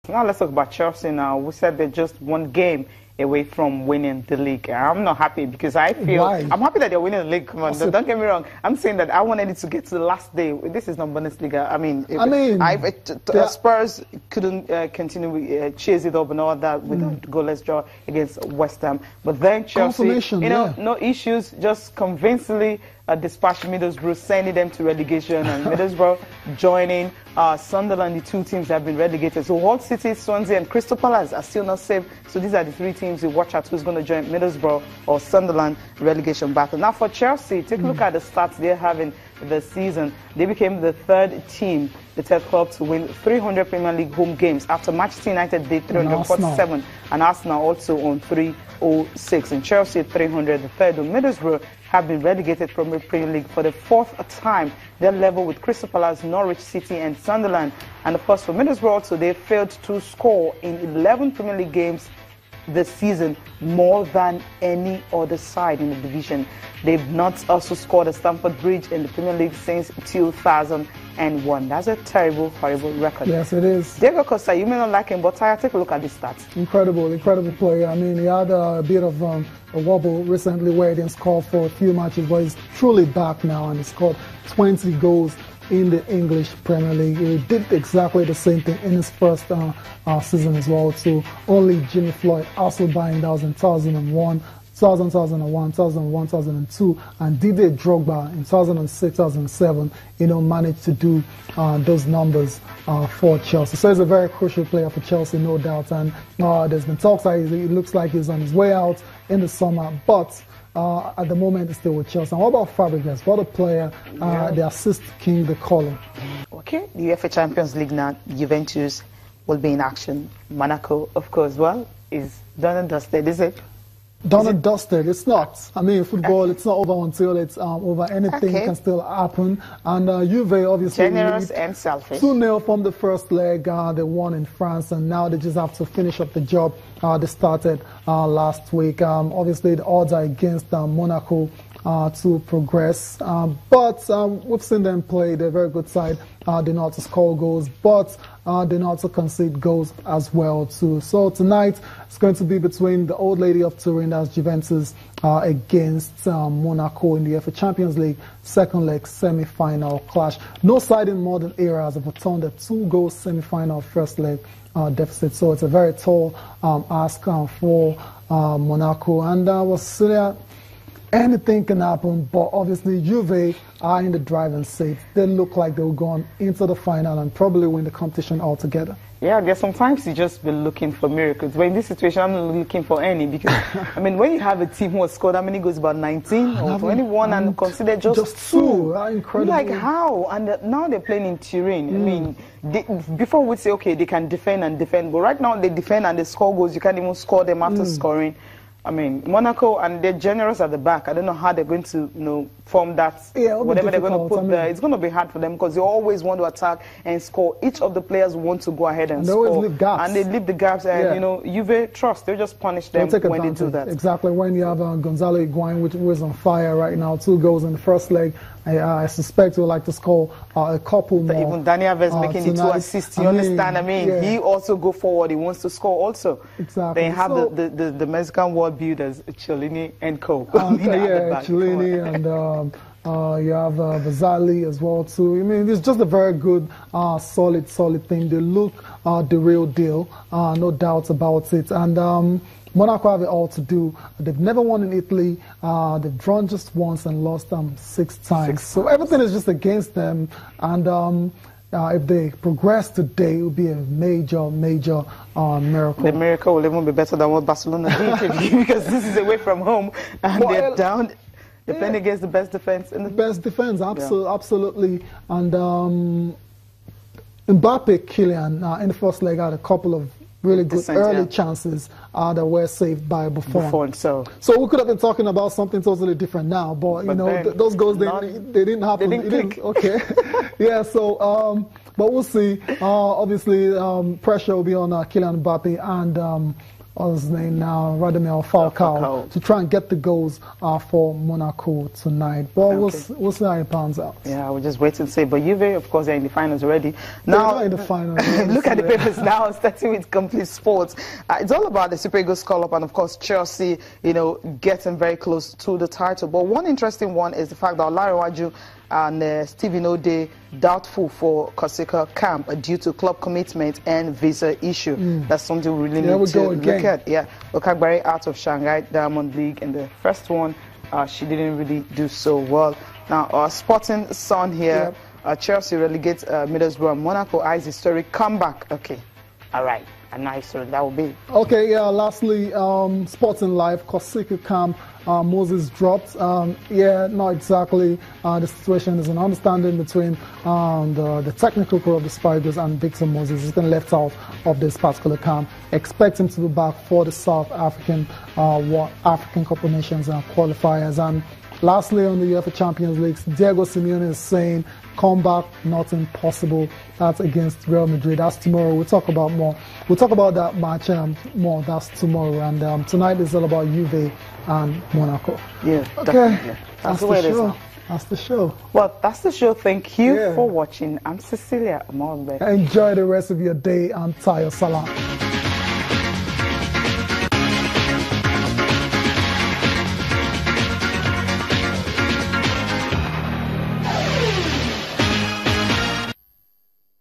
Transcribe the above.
Now let's talk about Chelsea now. We said they're just one game away from winning the league. I'm not happy because I feel I'm happy that they're winning the league. Come on, don't get me wrong. I'm saying that I wanted it to get to the last day. This is not Bundesliga. Spurs couldn't continue chase it up and all that with a goalless draw against West Ham. But then Chelsea, no issues, just convincingly dispatched Middlesbrough, sending them to relegation, and Middlesbrough joining Sunderland, the two teams that have been relegated. So Hull City, Swansea, and Crystal Palace are still not safe. So these are the three teams you watch out who's going to join Middlesbrough or Sunderland relegation battle. Now for Chelsea, take a look at the stats they're having this season. They became the third team, the third club to win 300 Premier League home games after Manchester United did 347 and Arsenal also on 306. And Chelsea 300, the third. Middlesbrough have been relegated from the Premier League for the fourth time. They're level with Crystal Palace, Norwich City and Sunderland. And of course for Middlesbrough also, they failed to score in 11 Premier League games this season, more than any other side in the division. They've not also scored at Stamford Bridge in the Premier League since 2001. That's a terrible, horrible record. Yes, it is. Diego Costa, you may not like him, but take a look at the stats. Incredible player. I mean, he had a bit of a wobble recently where he didn't score for a few matches, but he's truly back now and he scored 20 goals in the English Premier League. He did exactly the same thing in his first season as well, too. Only Jimmy Floyd also buying that was in 2001, 2002, and Didier Drogba in 2006, 2007, managed to do those numbers for Chelsea. So he's a very crucial player for Chelsea, no doubt. And there's been talks that it looks like he's on his way out in the summer, but at the moment, he's still with Chelsea. And what about Fabregas? What a player, the assist king, they call him. Okay, the UEFA Champions League now, Juventus will be in action. Monaco, of course, is done and dusted, is it? Done and dusted. It's not. I mean, football, it's not over until it's over. Anything can still happen. And Juve, obviously, generous and selfish. 2-0 from the first leg. They won in France, and now they just have to finish up the job they started last week. Obviously, the odds are against Monaco to progress. But we've seen them play. They're a very good side. They know how to score goals, but they know how to concede goals as well too. So tonight it's going to be between the old lady of Turin, that's Juventus, against Monaco in the UEFA Champions League second leg semi-final clash. No side in modern eras have returned a 2-goal semi-final first leg deficit. So it's a very tall ask for Monaco, and we'll see. Anything can happen, but obviously Juve are in the driving seat. They look like they'll go on into the final and probably win the competition altogether. Yeah, there's sometimes you just be looking for miracles. But in this situation, I'm not looking for any because, I mean, when you have a team who has scored how many goals, about 19 or 21, and consider just two. Incredible. Like how? And now they're playing in Turin. I mean, before we'd say, okay, they can defend, but right now they defend and they score goals. You can't even score them after scoring. I mean, Monaco, and they're generous at the back. I don't know how they're going to, form that. Yeah, whatever they're going to put there. It's going to be hard for them because they always want to attack and score. Each of the players want to go ahead and score. They always leave gaps. And they leave the gaps. And, Juve trust. They just punish them when they do that. Exactly. When you have Gonzalo Higuain, which is on fire right now, 2 goals in the first leg. I suspect he'll like to score a couple more. Even Daniel Alves making the 2 assists. You understand? I mean, he also go forward. He wants to score also. Exactly. They have the Mexican world builders, Chiellini and Co. Chiellini and you have Vasali as well too. I mean, it's just a very good, solid thing. They look the real deal, no doubt about it. And Monaco have it all to do. They've never won in Italy. They've drawn just once and lost 6 times. So everything is just against them. And if they progress today, it will be a major miracle. The miracle will even be better than what Barcelona did because this is away from home and they're down. They're playing against the best defense. Absolutely. And Mbappe, Kylian, in the first leg had a couple of really good early chances that were saved by Buffon. So we could have been talking about something totally different now, but those goals, they didn't happen. They didn't click. Okay. Yeah, so, but we'll see. Obviously, pressure will be on Kylian Mbappe and what's his name now, Radamel Falcao, to try and get the goals for Monaco tonight. But we'll see how it pans out. Yeah, we'll just wait and see. But Juve, of course, they're in the finals already. Now, in the finals. Look at the papers now, starting with Complete Sports. It's all about the Super Eagles call-up and, of course, Chelsea, getting very close to the title. But one interesting one is the fact that Olarewaju and Stephen Ode doubtful for Corsica camp due to club commitment and visa issue. That's something we really need to look at. Yeah, Okagbare out of Shanghai Diamond League in the first one. She didn't really do so well. Now, Sporting Sun here. Chelsea relegates Middlesbrough and Monaco eyes historic comeback. Okay, all right. A nice story that will be. Okay, yeah, lastly, Sporting Life, Corsica camp, Moses dropped. Yeah, not exactly. The situation is an understanding between the technical crew of the Spiders and Victor Moses. He's been left out of this particular camp. Expect him to be back for the South African African Cup of Nations qualifiers. And lastly, on the UEFA Champions League, Diego Simeone is saying, comeback not impossible. That's against Real Madrid. That's tomorrow. We'll talk about more. We'll talk about that match more. That's tomorrow. And tonight is all about Juve and Monaco. Yeah, okay. Definitely. That's the show. That's the show. Well, that's the show. Thank you for watching. I'm Cecilia Amorbe. Enjoy the rest of your day and Tayo Salam.